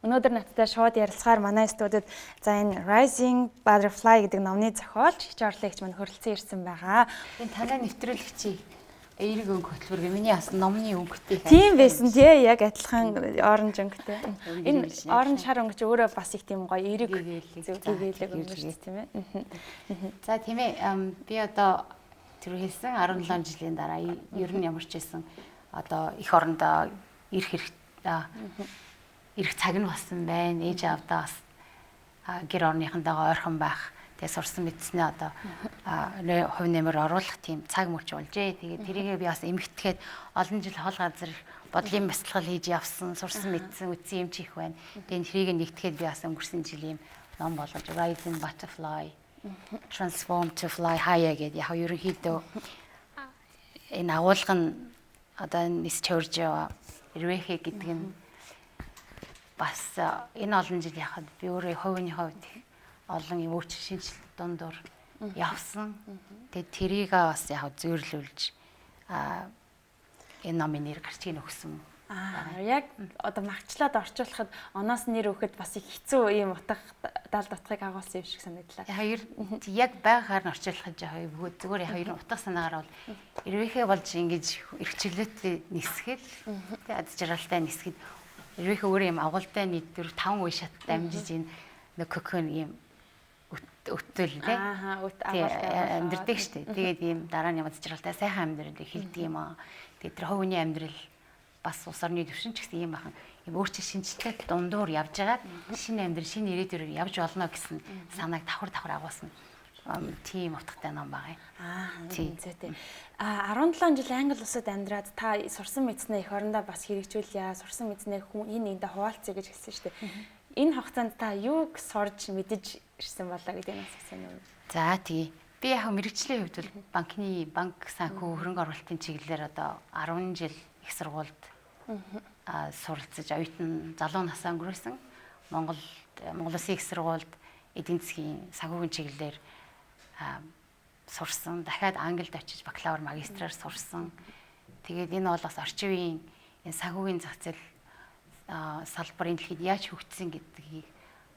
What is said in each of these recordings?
Өнөөдөр надтай шууд ярилцахаар манай студид за энэ Rising Butterfly гэдэг номны зохиолч, хич орлагч мань хөрөлцөн ирсэн байгаа. Энэ танай нэвтрүүлэгчийн эерэг өнгө хөтөлбөр миний бас номны өнгөтэй. Тийм байсан тий, яг адилхан оранж өнгөтэй. Энэ оранж шар өнгө чи өөрөө бас их тийм гоё эерэг гэгээлэг өнгө шүү тийм ээ. За тийм ээ. Би одоо тэр хэлсэн 17 жилийн дараа ер нь ямар ч байсан одоо их орондоо ирэх цаг нь болсон байна. Ээж аавдаа бас гэр орныхонтойгоо ойрхон байх. Тэгээ сурсан мэдснээ одоо хувь нэмэр оруулах тийм цаг мөч болжээ. Тэгээ тэрийгээ би бас эмгэтгээд олон жил хол газар бодлын бясалгал хийж явсан, сурсан мэдсэн, үтсэн юм чих байна. Тэгээ тэрийг нэгтгэхэд би бас өнгөрсөн жил юм ном болгож Rising Butterfly, Transform to Fly Higher гэдэг яг ерөнхийдөө энэ агуулга нь одоо нис Чоржо Ирвэхэ гэдэг нь бас энэ олон жил яхад би өөрөө хувийн хувьд олон юм өөрчлөлт шинжилт дундуур явсан. Тэгээд тэрийг бас яг зөөрлүүлж энэ номын нэр гарчиг өгсөн. Яг одоо магчлаад орчуулахад оноос нэр өгөхөд бас их хэцүү юм утга даалд утгыг агуулсан юм шиг санагдлаа. Яг байгаар нь орчуулахад яг зүгээр яг ер нь утга санаагаар бол Ирвэхэ болж ингэж эрхчлөлтөд нисгэл тэгээд ад жаргалтай нисгэд Ирвэхэ өөрөө юм агуултай нийтдэр 5 үе шатд амжиж энэ кокон юм өтөл тий. Амьдрдаг штэ. Тэгээд ийм дараа нь янз жаргалтай сайхан амьдрал эхэлдэг юм аа. Тэгээд тэр хувийн амьдрал бас ус орны төвшин ч гэсэн ийм бахан ийм өөрчлөлт шинжилттэй дундуур явж байгаа шинэ амьдрал шинэ ирээдүйрээр явж болно гэсэн санааг давхар агуулсан. Тийм утгатай ном байгаа юм. Тийм зүйтэй. 17 жил Англи улсад амьдраад та сурсан мэдснээ эх орондоо бас хэрэгжүүлье. Сурсан мэдснээ хүн энэ нэгэндээ хуваалцъя гэж хэлсэн шүү дээ. Энэ хугацаанд та юуг сурж мэдэж ирсэн болоо гэдэг нь асуусан юм. За тий. Би яг мэрэгчлийн хувьд бол банк санхүү хөрөнгө оруулалтын чиглэлээр одоо 10 жил их сургуульд суралцж оюутан залуу насаа өнгөрөөсөн. Монгол Улсын их сургуульд эдийн засгийн санхүүгийн чиглэлээр сурсан. Дахиад Англид очиж бакалавр магистраар сурсан. Тэгээд энэ бол бас орчин үеийн энэ санхүүгийн зах зээл салбарын дэлхийд яаж хөгжсөн гэдгийг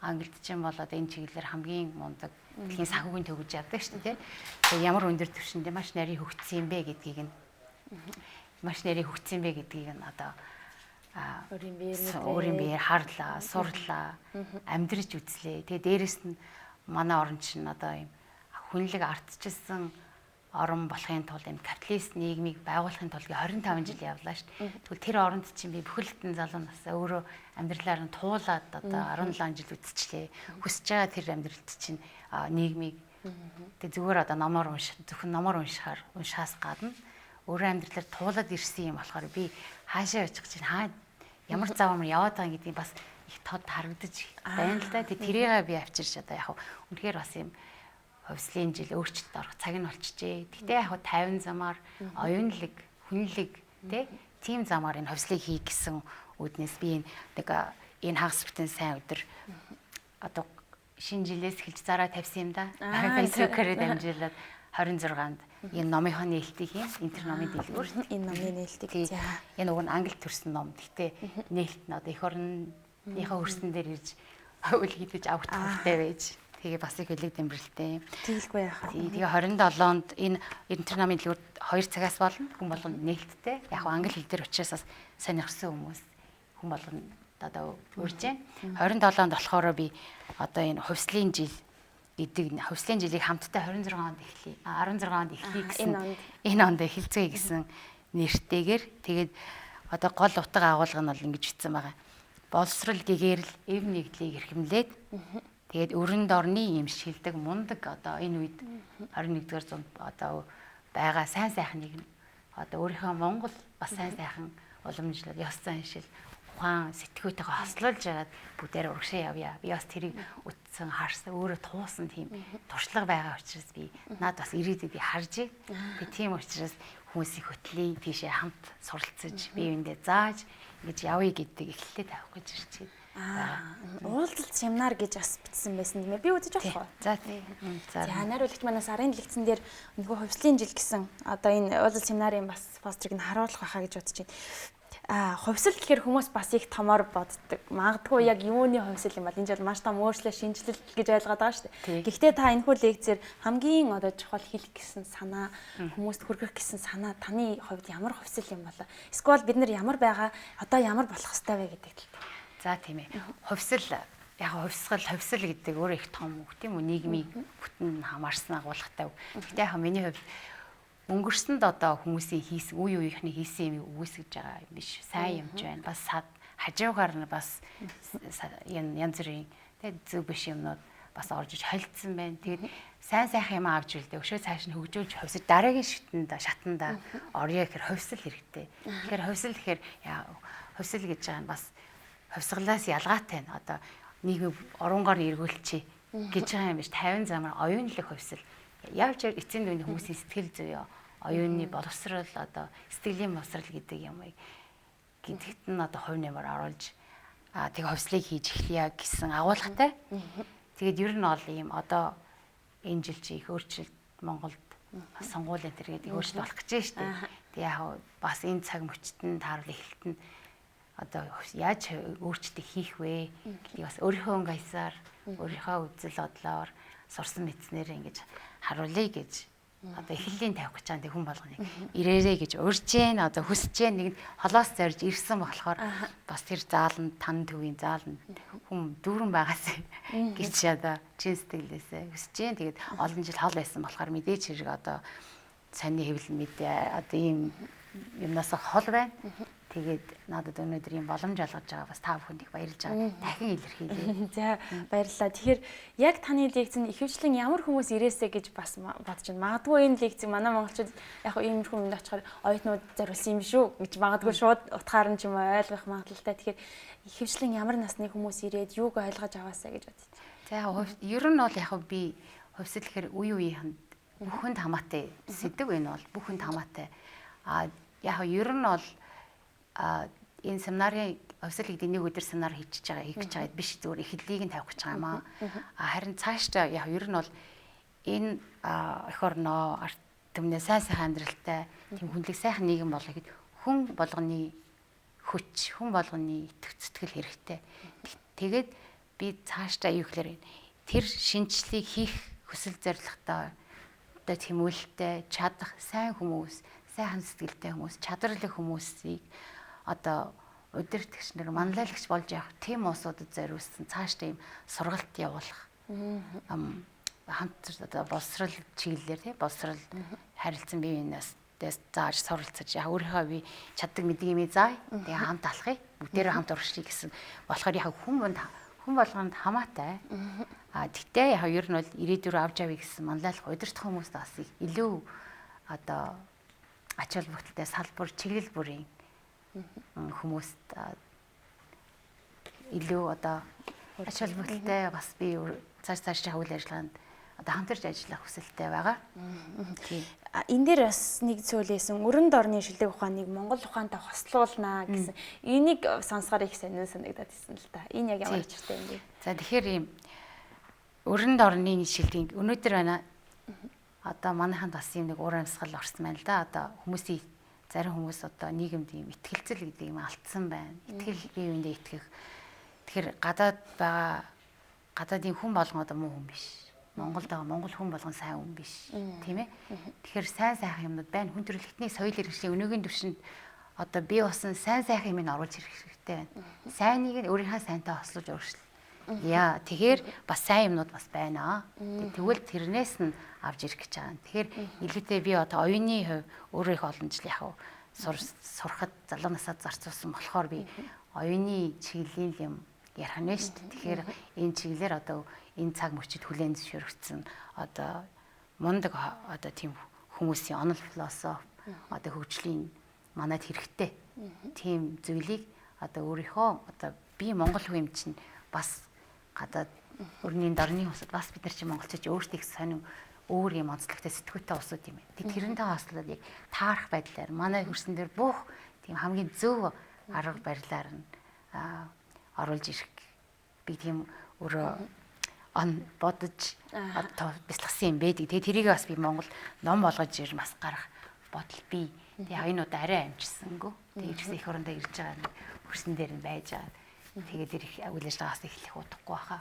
Англид ч юм бол одоо энэ чиглэлээр хамгийн мундаг дэлхийн санхүүгийн төвөж явдаг шүү дээ. Тэгээд ямар өндөр түвшиндээ маш нарийн хөгжсөн юм бэ гэдгийг нь одоо өөрийн биеэр харлаа, сурлаа, амьдрэж үзлээ. Тэгээд дээрэс нь манай орн чинь одоо юм хүнлэг ардчилсан орон болохын тулд энэ капиталист нийгмийг байгуулахын тулд 25 жил явлаа шүү дээ. Тэгвэл тэр оронд чинь би бүхэлдэн залуу насаа өөрөө амьдралаар нь туулаад одоо 17 жил үтсчлээ. Хүсэж байгаа тэр амьдралд чинь нийгмийг тэг зүгээр одоо зөвхөн номоор уншихаас гадна өөрөө амьдралаар туулаад ирсэн юм болохоор би хаашаа очих чинь ямар завмар яваад байгаа гэдгийг бас их тод харагдаж байна л да. Тэрийг би авчирч одоо яг үнэхээр бас юм хувьслын жил өөрчлөлт орох цаг нь болчихжээ. Гэхдээ яг 50 замаар оюунлаг, хүнлэг тийм замаар энэ хувьслыг хий гэсэн үүднээс би энэ хагас бүтэн сайн өдөр одоо шинэ жилээс эхэлж зараа тавьсан юм да. Facebook-ээр дамжуулаад 26-нд энэ номынхоо нээлтийг энэ номын дэлгүүр энэ номын нээлтийг энэ уг нь англи төрсэн ном. Гэхдээ нээлт нь одоо эх орныхоо хөрсөн дээр ирж үйл хийдэж авах хэрэгтэй байж. Тэгээ бас их хөлөг дэмбэрэлтэй. Тэгэлгүй яхаа. Тэгээ 27-нд энэ номын дэлгүүр 2 цагаас болно. Хүн болгонд нээлттэй. Яг англи хэл дээр учраас сонирхсан хүмүүс хүн болгонд одоо үрж байна. 27-нд болохоор би одоо энэ хувьслын жил гэдэг хувьслын жилийг хамтдаа 16 онд эхлэе. 16 онд эхлэе гэсэн энэ онд эхэлцгээе гэсэн нэртэйгээр тэгээд одоо гол утга агуулга нь бол ингэж бичсэн байгаа. Боловсрал гэгэрэл эв нэгдлийг эрхэмлээд тэгээд өрөнд орны юм шилдэг мундаг одоо энэ үед 21-р зуунд одоо байгаа сайн сайхныг одоо өөрийнхөө Монгол бас сайн сайхан уламжлал ёс зүйн шил ухаан сэтгүүтэйгээ хослуулж яагаад бүгдээр урагшаа явъя. Би бас тэрийг үтсэн харсан өөрөө туусан тийм туршлага байгаа учраас би над бас ирээдүйд харж би тийм учраас хүмүүсийн хөтлийн тийшээ хамт суралцаж бие биендээ зааж ингэж явъя гэдэг эхлэлээ тавих гэж ирж байна. Уулзалт семинар гэж бас бичсэн байсан юм. Би үзэж авах уу? За тийм. За найруулагч манаас арын дэлгэцэн дээр нөгөө хувьслын жил гэсэн одоо энэ уулзалт семинарын бас пострыг нь харуулах байхаа гэж бодож байна. хувьсэл гэхээр хүмүүс бас их томоор боддог. Магадгүй яг юуны хувьсэл юм бол энэ жил маш том өөрчлөлт шинжилэл гэж ойлгоод байгаа шүү дээ. Гэхдээ та энэхүү лекцээр хамгийн одоо чухал хэлэх гэсэн санаа, хүмүүст хүргэх гэсэн санаа таны хувьд ямар хувьсэл юм болоо? Эсвэл бид нар ямар байгаа, одоо ямар болох ёстой вэ гэдэг талаар. За тийм ээ. Хувьсэл яг хувьсэл гэдэг өөрөө их том үг тийм үү? Нийгмийн бүтэн хамаарсан агуулгатай үг. Гэхдээ яг миний хувьд өнгөрсөнд одоо хүмүүсийн хийсэн үе үеийнхний хийсэн юм үгүйсгэж байгаа юм биш. Сайн юмж байна. Бас хажуугаар нь бас янз бүрийн зөв биш юмнууд бас орж иж холилдсон байна. Тэгээд сайн сайхан юм авч үлдээ. Өшөө цааш нь хөгжүүлж хувьсэл дараагийн шатанда орё гэхээр хувьсэл хэрэгтэй. Тэгэхээр хувьсэл гэхээр хувьсэл гэж байгаа нь бас хувьсгалаас ялгаатай нь одоо нийгмийн оронгоор нь эргүүлчихье гэж байгаа юм биш. 50 замаар оюунлаг хувьсэл. Явж эцсийн дүний хүмүүсийн сэтгэл зүй оюуны боловсрал одоо сэтгэлийн боловсрал гэдэг юмыг гэдэгт нь одоо хувь нэмээр оруулж тэг хувьслыг хийж эхлэе гэсэн агуулгатай. Тэгээд ер нь ол ийм одоо энэ жил чи их өөрчлөлт Монголд сонгуулийн тэр гэдэг өөрчлөлт болох гэж байна шүү дээ. Тэг яг бас энэ цаг мөчтөд нь таарал эхэлт нь одоо яаж өөрчлөлт хийх вэ гэдгийг бас өөрийнхөө өнгөйсаар өөрийнхөө үзэл бодлоор сурсан мэдснээр ингэж харуулъя гэж одоо эхлэлийн тавих гэж байгаа хүн болгоны ирээрээ гэж урьж जैन одоо хүсэж जैन нэг холоос зорж ирсэн болохоор бас тэр зааланд тань төвийн зааланд хүн дүүрэн байгаас гэж одоо чин сэтгэлээсээ хүсэж जैन. Тэгээд олон жил хол байсан болохоор мэдээч хэрэг одоо сонины хэвлэл мэдээ одоо ийм юмнаас хол байна. Тэгээд надад өнөөдөр юм боломж олгож байгаа бас та бүхэнд их баярлж байгаа. Дахин илэрхийлье. За баярлалаа. Тэгэхээр яг таны лекцэнд ихэвчлэн ямар хүмүүс ирээсэ гэж бас бодож байна. Магадгүй энэ лекцийг манай монголчууд яг иймэрхүү юмд очихоор оюутнууд зориулсан юм шүү гэж магадгүй шууд утгаар нь ч юм уу ойлгох магадлалтай. Тэгэхээр ихэвчлэн ямар насны хүмүүс ирээд юуг ойлгож аваасаа гэж бодчих. За ер нь бол яг би хувьсэл гэхээр үе үеийнхэнд бүхэнд хамаатай сэдв энэ бол бүхэнд хамаатай. Яг ер нь бол энэ семинарын хувьсэл гэдэг нэг өдөр семинар хийж байгаа биш зүгээр эхлэлийг нь тавих гэж байгаа юм аа. Харин цаашдаа яг ер нь бол энэ эх орноо арт түмнээ сайн сайхан амьдралтай тийм хүнлэг сайхан нийгэм болгох гэд хүн болгоны хүч, хүн болгоны итгэх зүтгэл хэрэгтэй. Тэгээд би цаашдаа юу гэхээр тэр шинжлэлийг хийх хүсэл зорилготой одоо тэмүүлэлтэй чадах сайн хүмүүс, сайхан сэтгэлтэй хүмүүс, чадварлаг хүмүүсийг одоо удирдагч нар манлайлагч болж явах тийм уусуудад зориулсан цаашдаа ийм сургалт явуулах хамт одоо боловсрал чиглэлээр тийм боловсрал харилцан бие биенээс зааж суралцаж яг өөрийнхөө би чаддаг мэдгийг ми заая. Тэгээ хамт алхахыг бүгдээрээ хамт урагшлая гэсэн болохоор яг хүн болгонд хамаатай. Тэгтээ яг ер нь бол ирээдүйрөө авч явъя гэсэн манлайлах удирдах хүмүүст бас илүү одоо ач холбогдолтой салбар чиглэл бүрийн хүмүүст илүү одоо ач холбогдолтой бас би цааш үйл ажиллагаанд одоо хамтарч ажиллах хүсэлтэй байгаа. Энэ дээр бас нэг зүйлээсэн өрөнд орны шилдэг ухааныг Монгол ухаантай хослуулнаа гэсэн энийг сонсохоор их сонир санагдаад ирсэн л та. Энэ яг ямар учиртай юм бэ? За тэгэхээр ийм өрөнд орны шилдэг өнөөдөр байна. Одоо манайханд бас юм нэг уур амьсгал орсон байна л да. Одоо хүмүүсийн зарим хүмүүс одоо нийгэмд ийм итгэлцэл гэдэг юм алдсан байна. Итгэл бие биендээ итгэх. Тэгэхээр гадаадын хүн болгон одоо муу хүн биш. Монголд байгаа монгол хүн болгон сайн хүн биш. Тийм ээ. Тэгэхээр сайн сайхан юмнууд байна. Хүн төрөлхтний соёл иргэшлийн өнөөгийн түвшинд одоо бий болсон сайн сайхан юмыг оруулж ирэх хэрэгтэй байна. Сайныг нь өөрийнхөө сайнтай хослуулж өөрчлөл. Яа, тэгэхээр бас сайн юмнууд бас байна. Тэгвэл тэрнээс нь авч ирэх гэж байгаа. Тэгэхээр илүүтэй би одоо оюуны хувь өөрөө их олон жил яг сурахад залуу насаад зарцуулсан болохоор би оюуны чиглэлийн юм ярих нь шүү дээ. Тэгэхээр энэ чиглэлээр одоо энэ цаг мөчид хүлээн зөвшөөрөгдсөн одоо мундаг одоо тийм хүмүүсийн онол философи одоо хөгжлийн манад хэрэгтэй. Тийм зүйлийг одоо өөрийнхөө одоо би монгол хүн юм чинь бас гадаад өрнийн дорны усад бас бид нар чи монголчууд өөрсдийг сонин өөр юм онцлогтой сэтгүүтэй усууд юм. Тэрнтэй хаслаад яг таарах байдлаар манай хөрсөн дээр бүх тийм хамгийн зөв арга барилаар нь оруулж ирэх би тийм өөрөө бодож одоо бяцлахсан юм байдаг. Тэгээ тэрийг бас би Монгол ном болгож ир бас гарах бодол би Тэгээ энэ удаа арай амжсангүй. Тэгээ ирсэн их орондоо ирж байгаа нэг хөрсөн дээр нь байж байгаа. Тэгээд ирэх үйл ажиллагаас эхлэх удахгүй баха.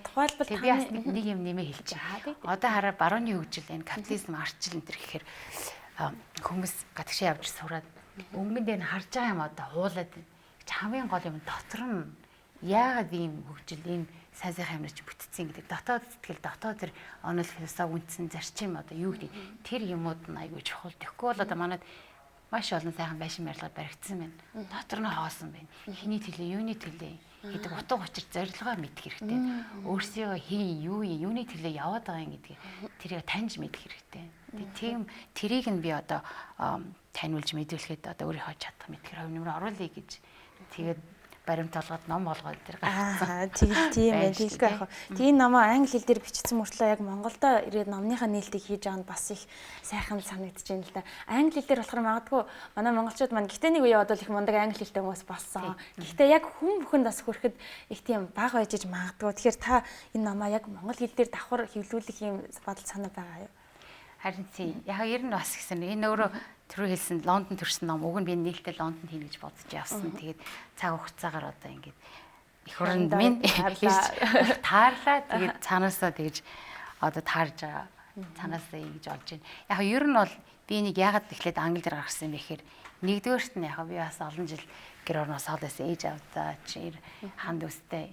Тухайлбал би бас нэг юм нэмээ хэлж байгаа. Одоо хараа барууны хөгжил энэ капитализм арчил энэ төр гэхээр хүмүүс гадагшаа явж сураад өнгөн дээр нь харж байгаа юм одоо хуулаад хамгийн гол юм дотор нь яагаад ийм хөгжил ийм сайн амирч бүтцэн гэдэг дотоод сэтгэл дотоод тэр онол философи үндсэн зарчим одоо юу гэдэг тэр юмуд нь айгүй чухал. Тэгэхгүй бол одоо манайд маш олон сайхан байшин барилгад баригдсан байна. Дотор нь хоосон байна. Хиний төлөө, юуны төлөө гэдэг утга учир зорилгоо мэдэх хэрэгтэй. Өөрсдөө хийн, юуны төлөө яваад байгаа юм гэдгийг тэрийг таньж мэдэх хэрэгтэй. Тийм тэрийг нь би одоо таниулж мэдүүлэхэд одоо өөрийнхөө чадах мэдхээр хувь нэмрээ оруулъя гэж тэгээд баримт толгойд ном болгоод тэр гаргасан. Тийм байх. Тэгэлгүй яг. Тийм номоо англи хэл дээр бичсэн мөртлөө яг Монголдо ирээд номныхаа нээлтийг хийж байгаа нь бас их сайхан санагдаж байна л да. Англи хэл дээр болохоор магадгүй манай монголчууд маань гэхдээ нэг үе яваад бол их мундаг англи хэлтэй хүмүүс болсон. Гэхдээ яг хүн бүхэнд бас хүрэхэд их тийм бага байж магадгүй. Тэгэхээр та энэ номоо яг монгол хэл дээр давхар хэвлүүлэх юм бодол санаа байгаа юу? Харин тийм. Яг ер нь бас гэсэн энэ өөрөө түрүү хэлсэн Лондон төрсэн ном уг нь би нээлттэй Лондонд хийнэ гэж бодож явсан. Тэгээд цаг хугацаагаар одоо ингээд их оронд минь таарлаа. Тэгээд цаанаасаа тэгж одоо таарж байгаа. Цаанаасаа ингэж олж байна. Яг ер нь бол би нэг яагаад эхлээд англи дээр гаргасан юм бэ гэхээр нэгдүгээрт нь яг би бас олон жил гэр орноос хоолоос ээж авдаа чи ханд үстэй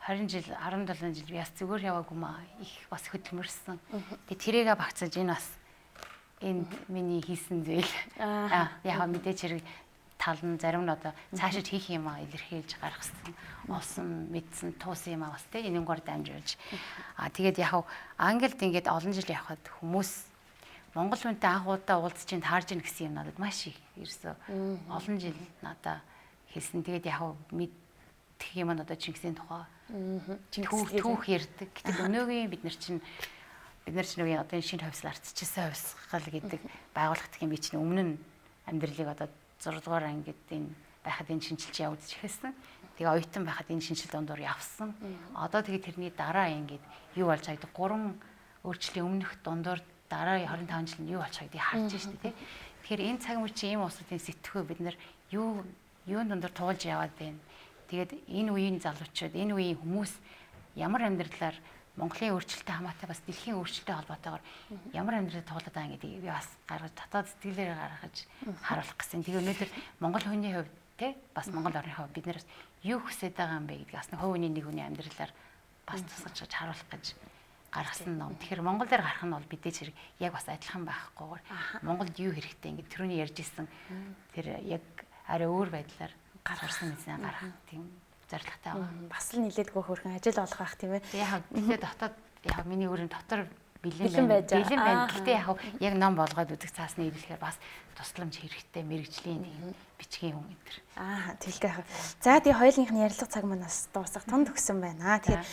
20 жил 17 жил би бас зүгээр яваагүй маа их бас хөдөлмөрсөн. Тэгээд тэрийгэ багцаж энэ бас энд миний хийсэн зүйл. Яг мэдээч хэрэг тал нь зарим нь одоо цаашид хийх юм аа илэрхийлж гаргасан. Олсон, мэдсэн, туусан юм аа бас тийм энэнгоор дамжуулж. Тэгээд яг англид ингээд олон жил явхад хүмүүс монгол хүнтэй анх удаа уулзч ин таарж ийн гэсэн юм надад маш их ирсэн. Олон жил надаа хэлсэн. Тэгээд яг мэдэх юм одоо Чингисийн тухай түүх ярьдаг. Гэтэл өнөөгийн бид нар чинь үеийн одоо энэ шинэ хувьсал ардчилсан хувьсгал гэдэг байгууллагт юм би чинь өмнө нь амьдралыг одоо 6 дугаар ангид энэ байхад энэ шинжилж явуулж эхэлсэн. Тэгээ оюутан байхад энэ шинжил дундуур явсан. Одоо тэгээ тэрний дараа ингээд юу болж байгааг 3 өөрчлөлийн өмнөх дундуур дараа 25 жил нь юу болж байгааг харж штэ тий. Тэгэхээр энэ цаг мөр чи ийм усуудын сэтгхөө бид нар юун дундуур туулж яваад байна. Тэгээд энэ үеийн залуучууд, энэ үеийн хүмүүс ямар амьдралаар Монголын өөрчлөлттэй хамаатай бас дэлхийн өөрчлөлттэй холбоотойгоор ямар амьдралд туулаад байгаа гэдгийг би бас гаргаж татаад сэтгэлээр гаргаж харуулах гэсэн. Тэгээ өнөөдөр Монгол хүний хувьд те бас Монгол орны хувьд бид нараас юу хүсэж байгаа юм бэ гэдгийг бас хувь хүний нэг хүний амьдралаар бас тусгаж харуулах гэж гаргасан ном. Тэгэхээр Монгол дээр гарах нь бол мэдээж хэрэг яг бас адилхан байхгүйгээр Монголд юу хэрэгтэй ингээд түрүүний ярьж ирсэн тэр яг арай өөр байдлаар гаргасан мэдээ гаргах тийм зорилготой байгаа. Бас л нилээд хөөрхөн ажил олох байх тийм ээ. Яг тэгээ дотоод яг миний өөрийн дотор бэлэн байна. Гэхдээ яг ном болгоод үзэх цаасны хэлэхээр бас тусламж хэрэгтэй мэрэгжлийн бичгийн хүн энэ. Тэлгээ яах. За тэгээ хоёулынхны ярилцлага цаг маань бас дуусах тунд өгсөн байна. Тэгэхээр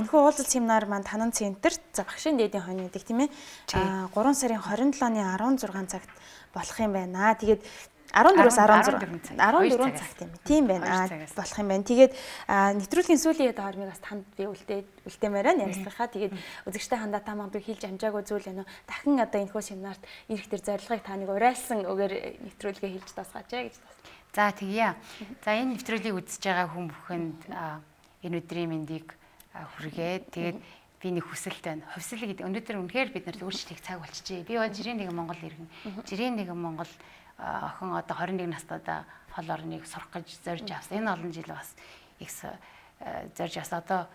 энэхүү уулзалт семинар маань Танан центрт за Багшийн дээдийн хонь гэдэг тийм ээ. 3 сарын 27-ны 16 цагт болох юм байна. Тэгээд 14-өөс 14 цагт юм. Тийм байна. Болох юм байна. Тэгээд нэвтрүүлгийн сүүлийн хоормыг бас танд би үлдээмээр байна. Ярилцлагаа. Тэгээд үзэгчтэй хандаа та магадгүй хэлж амжаагүй зүйл байна уу? Дахин одоо энэхүү семинарт ирэх төр зорилгыг та нэг урайлсан үгээр нэвтрүүлгээ хэлж тасгаач гэж. За тэгье. За энэ нэвтрүүлгийг үзэж байгаа хүн бүхэнд энэ өдрийн мэндийг хүргээд тэгээд би нэг хүсэлт байна. Хувьсэл гэдэг өнөөдөр үнэхээр бид нарт өөрчлөлтийг цаг болчихжээ. Би бол жирийн нэгэн Монгол иргэн. Жирийн нэгэн Монгол охин одоо 21 настайдаа хол орныг сурах гэж зорж авсан. Энэ олон жил бас их зорж авсан. Одоо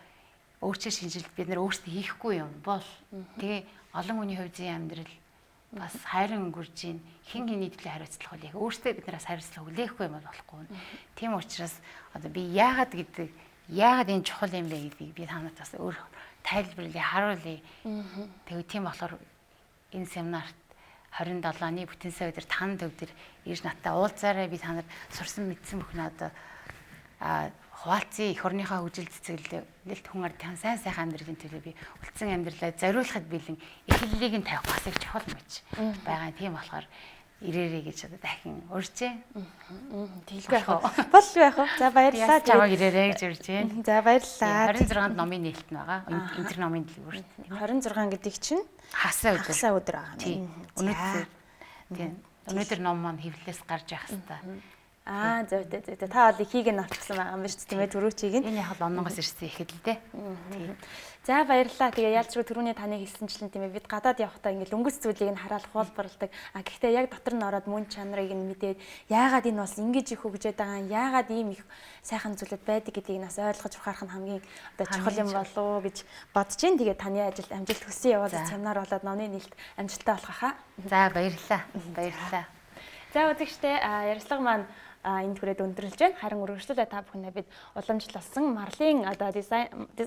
өөрчлөлт шинжилт бид нар өөрсдөө хийхгүй юм бол тэгээ олон хүний хувь зүйн амьдрал бас хайрын өнгөрж ийн хэн хэний төлөө хариуцлах вэ? Өөрсдөө бид нараас хариуцлага хүлээхгүй юм болохгүй. Тийм учраас одоо би яагаад энэ чухал юм бэ гэдгийг би танаас бас өөр тайлбарлая, харуулъя. Тэгээ тийм болохоор энэ семинарт 27-ны бүтэн сая өдөр танд өдөр ирж надтай уулзаарай. Би танаар сурсан мэдсэн бүхнээ одоо хуваалцъя. Эх орныхоо хөгжил цэцэглэлт хүн ардын сайн амьдралын төлөө би үлдсэн амьдралаа зориулахад бэлэн эхлэлийг нь тавих бас их чухал мэт байгаа. Тийм болохоор ирээрэй гэж одоо дахин урьжээ. Тэлгүй яах вэ? Болгүй яах вэ? За баярлалаа. Чамаг ирээрэй гэж урьж байна. За баярлалаа. 26-нд номын нээлт нь байгаа. Энэ төр номын дэлгүүр. 26 гэдэг чинь хасаа өдөр байгаа. Өнөөдөр Тийм. Өнөөдөр ном маань хэвлэлээс гарч явах хэрэгтэй. Зөв. Та бол ихийг нь авчихсан байгаа юм байна шүү дээ. Түрүүчийг нь. Энэ яг л онноогоос ирсэн ихэд л дээ. Тийм. За баярлалаа. Тэгээ ялцгүй түрүүний таны хэлсэнчлэн тийм ээ бид гадаад явахдаа ингээл өнгөц зүйлийг нь хараад хуулбарладаг. Гэхдээ яг дотор нь ороод мөн чанарыг нь мэдээд яагаад энэ бол ингэж их хөгжөөд байгаа юм, яагаад ийм их сайхан зүйлүүд байдаг гэдгийг нас ойлгож ухаарах нь хамгийн одоо чухал юм болов уу гэж бодож байна. Тэгээ таны ажилд амжилт хүсье яваад семинар болоод номны нээлт амжилттай болох хаа. За баярлалаа. За үзэгчтэй ярилцлага маань энд хүрээд өндөрлөж байна. Харин үргэлжлүүлээ та бүхэндээ бид уламжлалсан Марлын одоо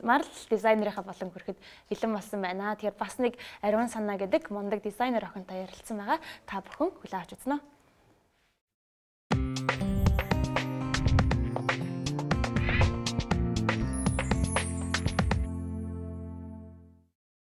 Марл дизайнерийнхаа болон хүрэхэд бэлэн болсон байна. Тэгэхээр бас нэг ариун санаа гэдэг мундаг дизайнер охинтой ярилцсан байгаа. Та бүхэн хүлээн авч үзнэ үү?